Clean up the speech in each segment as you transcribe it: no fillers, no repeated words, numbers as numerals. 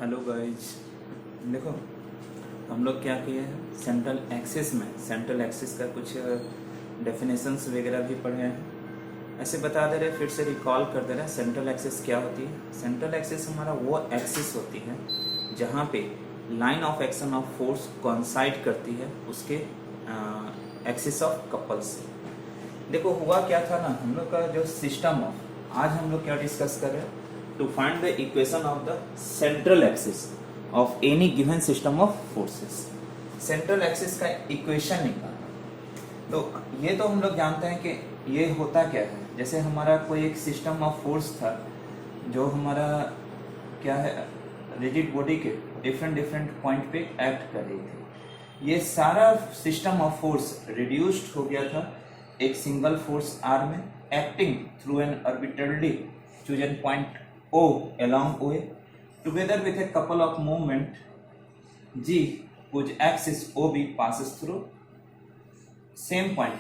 Hello guys, देखो हम लोग क्या किए हैं, सेंट्रल एक्सिस में सेंट्रल एक्सिस का कुछ डेफिनेशंस वगैरह भी पढ़े हैं। ऐसे बता दे रहे, फिर से रिकॉल कर दे रहे हैं। सेंट्रल एक्सिस क्या होती है? सेंट्रल एक्सिस हमारा वो एक्सिस होती है जहाँ पे line of action of force coincide करती है उसके एक्सिस ऑफ कपल से। देखो हुआ क्या था ना, हम लोग का जो सिस्टम ऑफ, आज हम लोग क्या डिस्कस कर रहे हैं, to find the equation of the central axis of any given system of forces. Central axis का इक्वेशन निकालना। तो ये तो हम लोग जानते हैं कि ये होता क्या है। जैसे हमारा कोई एक सिस्टम ऑफ फोर्स था जो हमारा क्या है, रिजिड बॉडी के डिफरेंट डिफरेंट पॉइंट पे एक्ट कर रही थी। ये सारा सिस्टम ऑफ फोर्स रिड्यूस्ड हो गया था एक सिंगल फोर्स आर में, acting through an arbitrarily chosen point O along OA together with a couple of movement G whose axis OB passes through same point।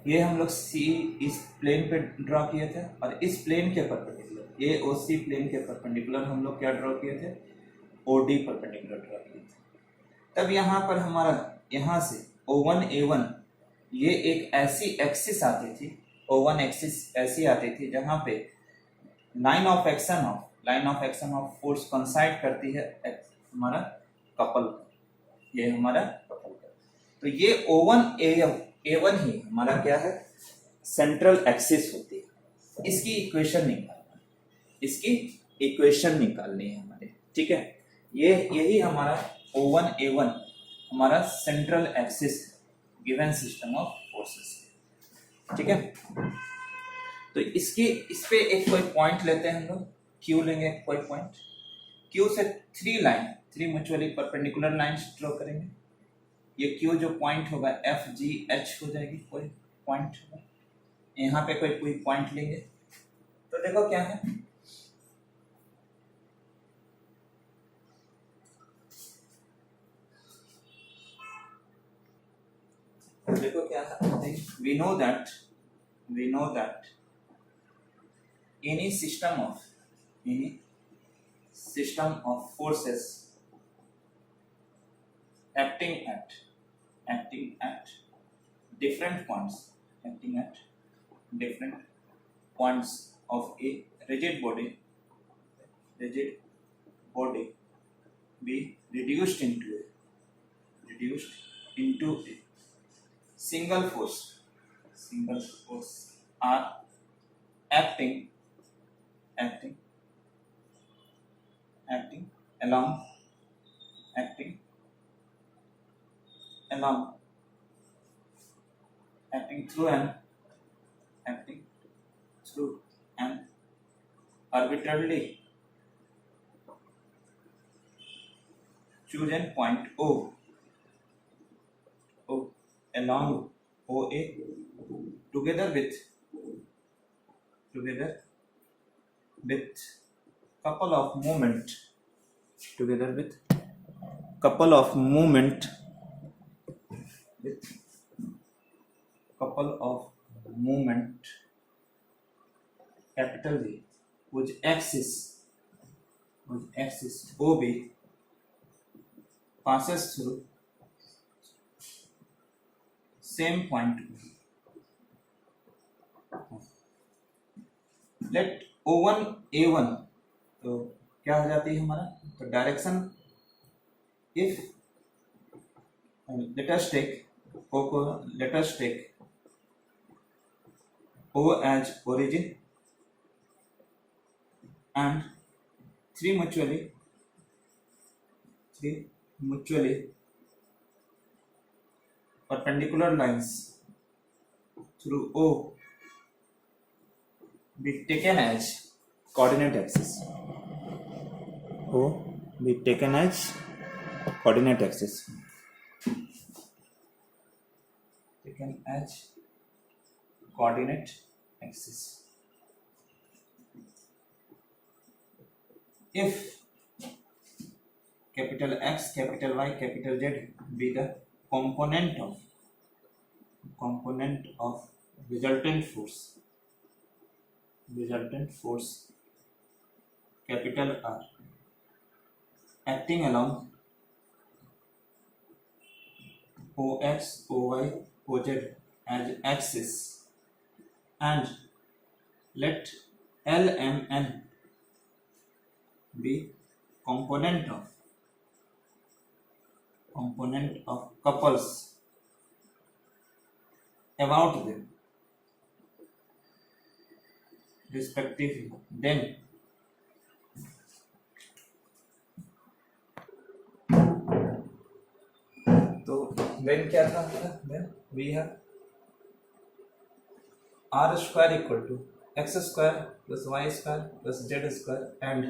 ये हम लोग C इस plane पे ड्रॉ किए थे और इस प्लेन के परपेंडिकुलर, ये OC प्लेन के परपेंडिकुलर हम लोग क्या ड्रॉ किए थे, OD परपेंडिकुलर ड्रॉ किए थे। तब यहाँ पर हमारा यहाँ से O1 A1 ये एक ऐसी एक्सिस आती थी, O1 एक्सिस ऐसी आती थी जहां पे line of action of force कंसाइड करती है हमारा कपल का, ये हमारा कपल का। तो ये O1 A1 ही हमारा क्या है, सेंट्रल एक्सिस होती है। इसकी इक्वेशन निकालनी है हमारे, ठीक है। ये यही हमारा O1 A1 हमारा central axis given system of forces, ठीक है। तो इस पे एक कोई पॉइंट लेते हैं हम लोग, Q लेंगे कोई पॉइंट, Q से three mutually perpendicular lines draw करेंगे। ये Q जो पॉइंट होगा FGH हो जाएगी, कोई पॉइंट होगा यहाँ पे, कोई पॉइंट लेंगे। तो देखो क्या है, देखो क्या है, we know that any system of forces acting at different points of a rigid body be reduced into a single force are acting along through an arbitrarily chosen point O along OA together with couple of movement capital V whose axis OB passes through same point। Let O1 A1 तो क्या हो जाती है हमारा, तो direction, if let us take O as origin and three mutually perpendicular lines through O be taken as coordinate axis. O be taken as coordinate axis. If capital X, capital Y, capital Z be the component of resultant force capital R acting along OX, OY, OZ as axis, and let LMN be component of couples about them respectively. Then क्या था हमारा? Then we have R square equal to X square plus Y square plus Z square and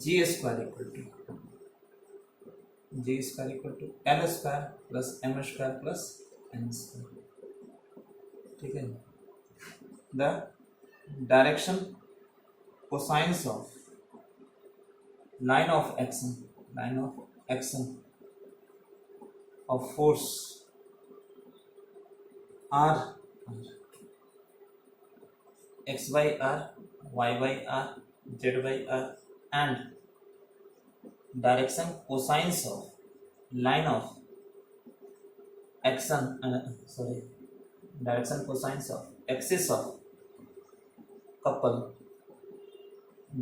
G square equal to L square plus M square plus N square. ठीक है. The direction cosines of line of action of force R, X by R, Y by R, Z by R, and direction cosines of line of action direction cosines of axis of couple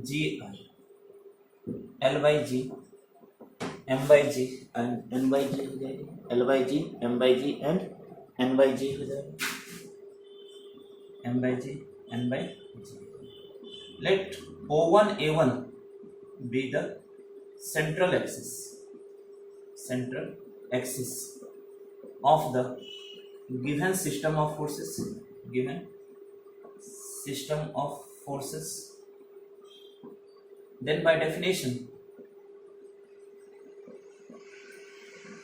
G R, L by G, M by G and N by G हो जाएगी, L by G, M by G and N by G हो जाएगी, M by G, N by G. Let O1 A1 be the central axis of the given system of forces. Then by definition,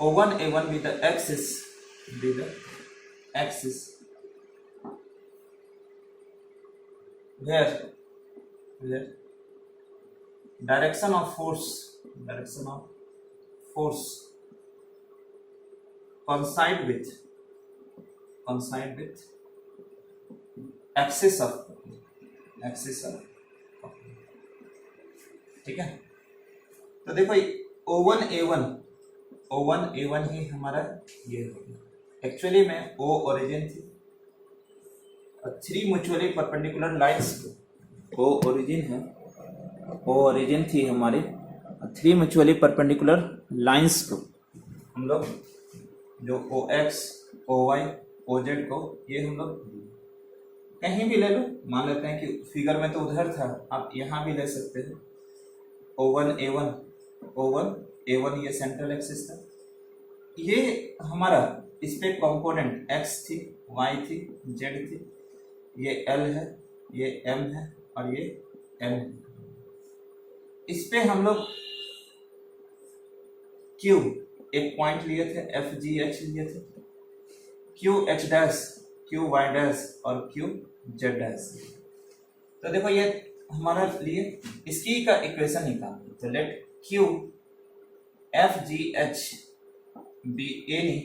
O1 A1 with the axis where direction of force coincide with axis of ठीक है. तो देखो O1 A1 ही हमारा ये हो गया. Actually में O origin थी और 3 mutually perpendicular lines O origin थी हमारी 3 म्यूचुअली परपेंडिकुलर लाइंस को हम लोग जो OX, OY, OZ को ये हम लोग कहीं भी ले लो. मान लेते हैं कि फिगर में तो उधर था, आप यहाँ भी ले सकते हो. O1 A1 ये सेंट्रल एक्सिस था. ये हमारा इस पे कंपोनेंट X थी, Y थी, Z थी, ये L है, ये M है और ये N है. इस पे हम लोग Q एक पॉइंट लिए थे, FGH लिए थे, QH डैश, QY डैश और QZ डैश. तो देखो ये हमारा लिए इसकी का इक्वेशन निकालते. तो late Q FGH be any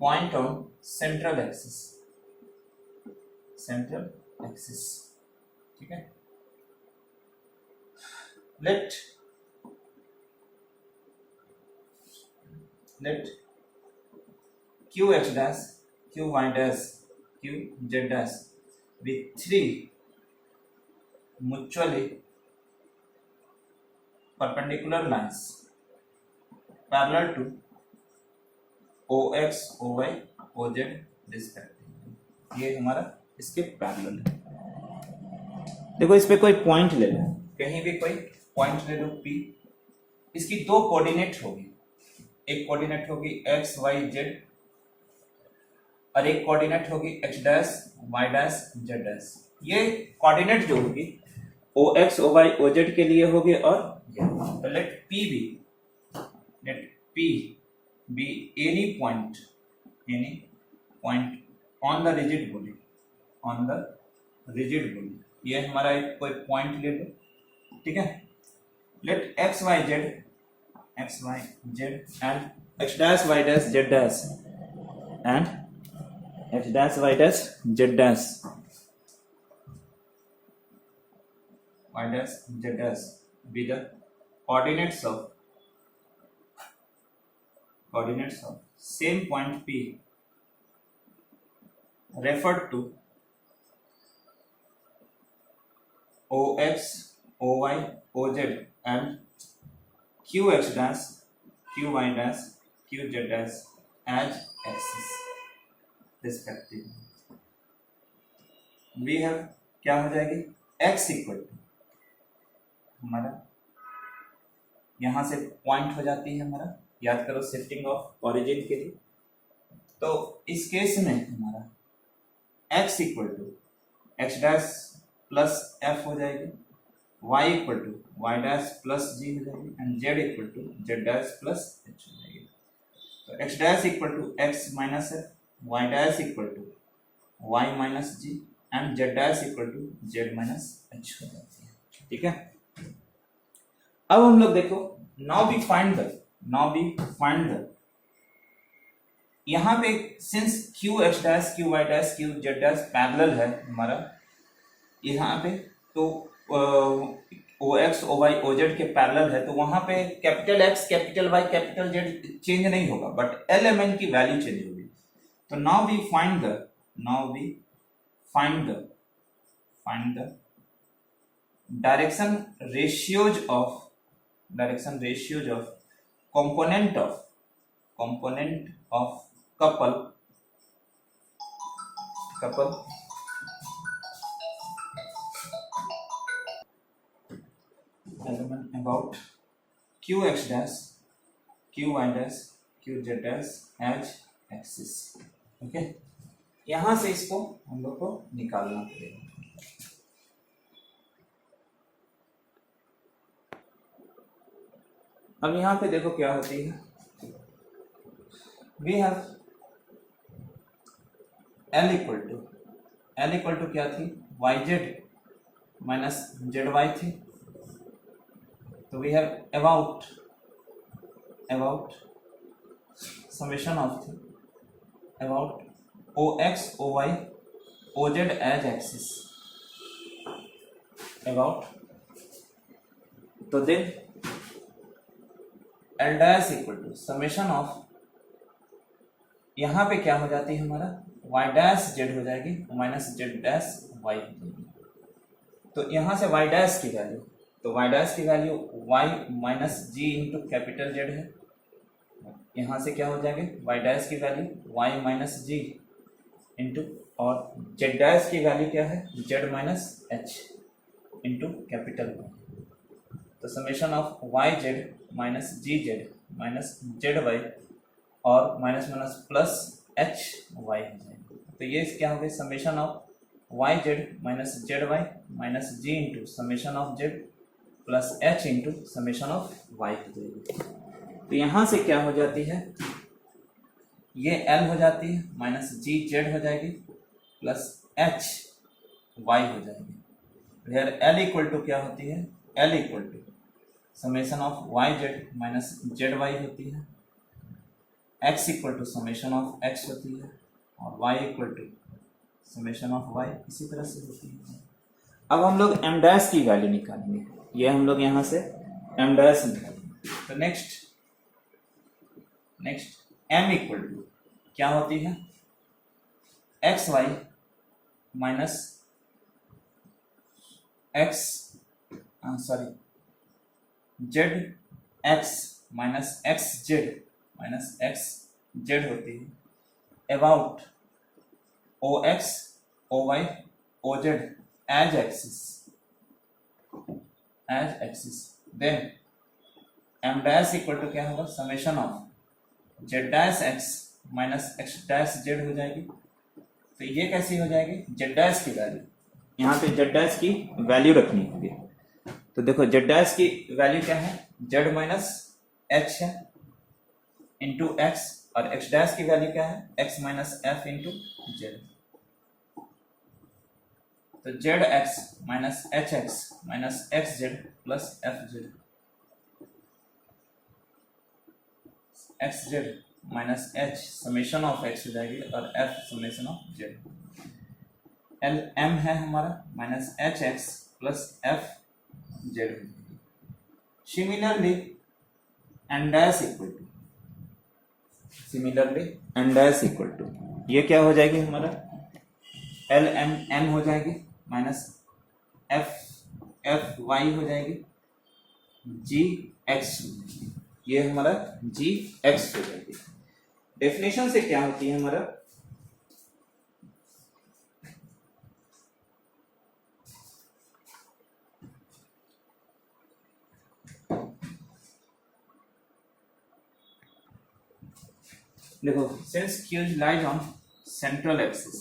point on central axis. ठीक है. let QH dash, QY dash, QZ dash with 3 mutually perpendicular lines parallel to OX, OY, OZ respectively. ये हमारा इसके पैरेलल है. देखो इस पे कोई पॉइंट ले लो, कहीं भी कोई पॉइंट ले लो P. इसकी 2 कोऑर्डिनेट होगी, एक कोऑर्डिनेट होगी X, Y, Z और एक कोऑर्डिनेट होगी H dash, Y dash, Z dash. ये कोऑर्डिनेट जो होगी OX, OY, OZ के लिए होगी और तो let P be any point on the rigid body. ये हमारा एक कोई पॉइंट ले लो. ठीक है. let X, Y, Z and H dash, Y dash, Z dash and H dash, Y dash, Z dash be the coordinates of same point P referred to OX, OY, OZ and QX dash, QY dash, QZ dash as axis respectively. We have क्या हो जाएगी x equal to हमारा यहां से point हो जाती है हमारा, याद करो शिफ्टिंग ऑफ ओरिजिन के लिए। तो इस केस में हमारा x equal to x dash plus f हो जाएगी, y equal to y dash plus g हो जाएगी and z equal to z dash plus h हो जाएगी। तो x dash equal to x minus f, y dash equal to y minus g and z dash equal to z minus h हो जाती है। ठीक है, अब हम लोग देखो नाउ वी फाइंड द यहाँ पे since Q X dash Q Y dash Q Z dash parallel है हमारा यहाँ पे, तो O X O Y O Z के पैरेलल है, तो वहां पे capital X capital Y capital Z change नहीं होगा बट एल एम एन की वैल्यू चेंज होगी। तो now we find the direction ratios of component of couple element about qx dash qy dash qz dash as axis। Okay, यहां से इसको हम लोग को निकालना पड़ेगा। अब यहाँ पे देखो क्या होती है, we have L equal to क्या थी Y Z minus Z Y थी। तो we have about summation of थी about O X O Y O Z as axis about. तो then L dash equal to summation of यहाँ पे क्या हो जाती है हमारा y डैश जेड हो जाएगी माइनस जेड डैश y हो जाएगी। तो यहाँ से y डैश की वैल्यू, तो y डैश की value y minus G into capital Z है। यहाँ से क्या हो जाएगी y डैश की value y minus G into और z डैश की वैल्यू क्या है z minus H into capital y। तो summation of Y Z minus G Z minus Z Y और minus minus plus H Y हो जाएगा। तो ये क्या हो गई summation of Y Z minus Z Y minus G into summation of Z plus H into summation of Y हो जाएगी। तो यहाँ से क्या हो जाती है ये एल हो जाती है माइनस जी जेड हो जाएगी प्लस एच वाई हो जाएगी। फिर एल इक्वल टू क्या होती है L equal to summation of Y Z minus Z Y होती है, X equal to summation of X होती है और Y equal to summation of Y इसी तरह से होती है। अब हम लोग एम डैश की वैल्यू निकालेंगे, ये हम लोग यहाँ से एम डैश निकालेंगे। तो नेक्स्ट एम इक्वल टू क्या होती है X Y minus X sorry Z X minus X Z minus X Z होती है about O X O Y O Z as axis. Then M dash equal to क्या होगा summation of Z dash X minus X dash Z हो जाएगी। तो ये कैसी हो जाएगी जेड डैश की वैल्यू, यहाँ पे जेड डैश की वैल्यू रखनी होगी। तो देखो जेड डैश की वैल्यू क्या है जेड माइनस एच है इंटू एक्स और एक्स डैश की वैल्यू क्या है X minus F into Z. तो Z X minus H X minus X Z plus F Z, X Z minus H summation of X हो जाएगी और F summation of Z. L M है हमारा minus H X plus F Z. Similarly N dash equal to, similarly N dash equal to, ये क्या हो जाएगी हमारा एल एम एन हो जाएगी माइनस एफ एफ वाई हो जाएगी जी एक्स, ये हमारा जी एक्स हो जाएगी। डेफिनेशन से क्या होती है हमारा, देखो since q lies on central axis,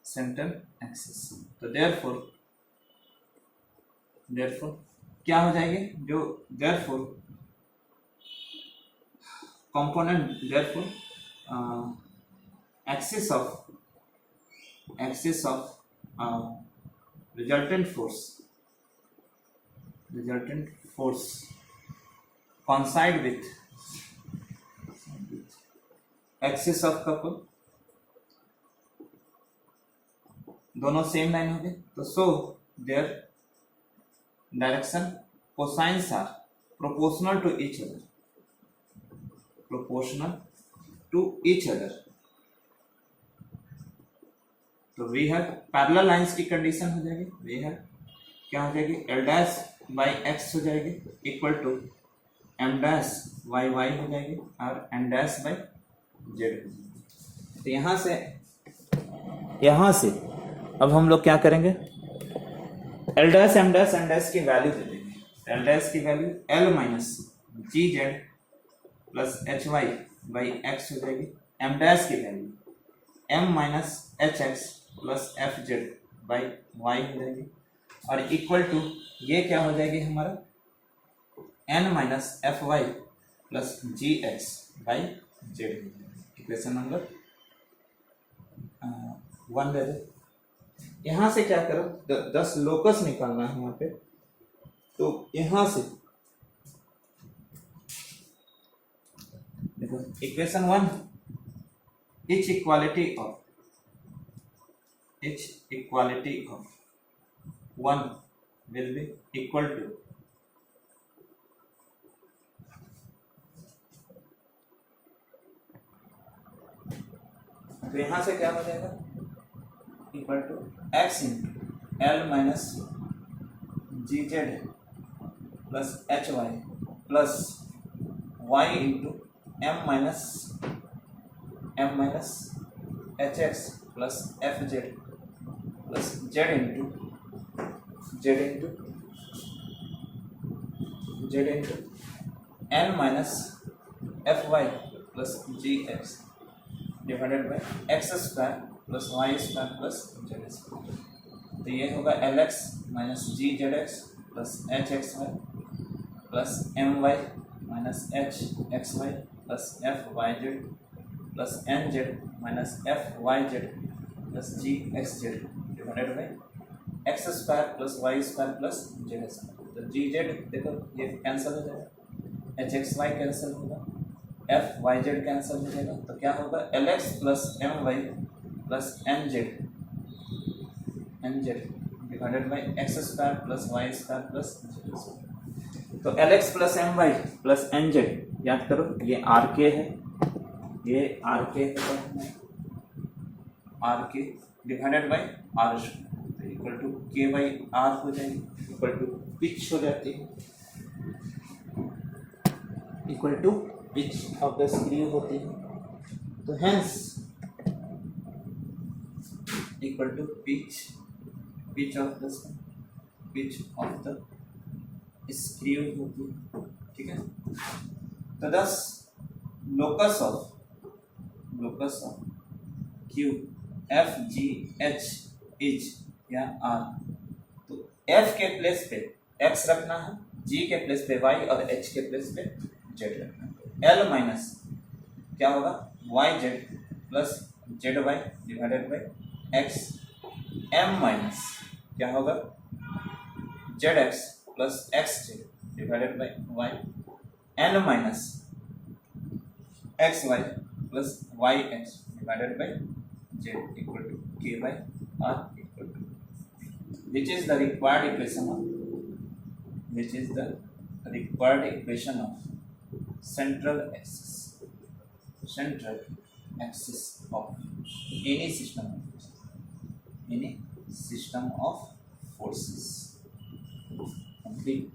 central axis, तो देयरफॉर क्या हो जाएगी, जो therefore component, therefore axis of resultant force coincide with axis of couple, दोनों सेम लाइन हो गए, तो so there direction cosines are proportional to each other, proportional to each other. तो वी हैव पैरेलल लाइंस की condition हो जाएगी, we have क्या हो जाएगी एल डैश बाई एक्स हो जाएगी equal to M dash Y Y हो जाएगी और एन डैश बाई जेड। तो यहां से अब हम लोग क्या करेंगे, L dash M dash N dash की वैल्यू दे देंगे। एल डैश की value L minus G Z plus H Y by X हो जाएगी, एम डैश की value M minus H X plus F Z by Y हो जाएगी, और इक्वल टू ये क्या हो जाएगी हमारा N minus F Y plus G X by Z. Equation number 1 दे दे। यहां से क्या करो, 10 लोकस निकालना है यहाँ पे, तो यहां से देखो equation 1, each equality of 1 will be equal to तो यहां से क्या हो जाएगा equal to X into L minus G Z plus H Y plus Y into M minus H X plus F Z plus Z into N minus F Y plus G X divided by X square plus Y square plus Z square. तो ये होगा L X minus G Z X plus H X Y plus M Y minus H X Y plus F Y Z plus N Z minus F Y Z plus G X Z divided by X square plus Y square plus Z square. तो G Z देखो ये cancel हो जाएगा, H X Y cancel होगा, F Y Z cancel हो जाएगा, तो क्या होगा L X plus M Y plus N Z divided by X square plus Y square plus Z square. तो L X plus M Y plus N Z याद करो, ये आर के है, ये आर के है, R K divided by R square equal to K by R हो जाएगी, इक्वल टू पिच हो जाती है, equal to pitch of the screw होती है। तो hence equal to pitch of the screw होती है, ठीक है। तो thus locus of Q F G H is या आर, तो एफ के प्लेस पे एक्स रखना है, जी के प्लेस पे वाई और एच के प्लेस पे जेड रखना है। एल माइनस क्या होगा Y Z plus Z Y divided by X, M minus क्या होगा Z X plus X Z divided by Y, N minus X Y plus Y X divided by Z equal to K by R equal to, which is the required equation of required equation of central axis of any system of forces. Complete.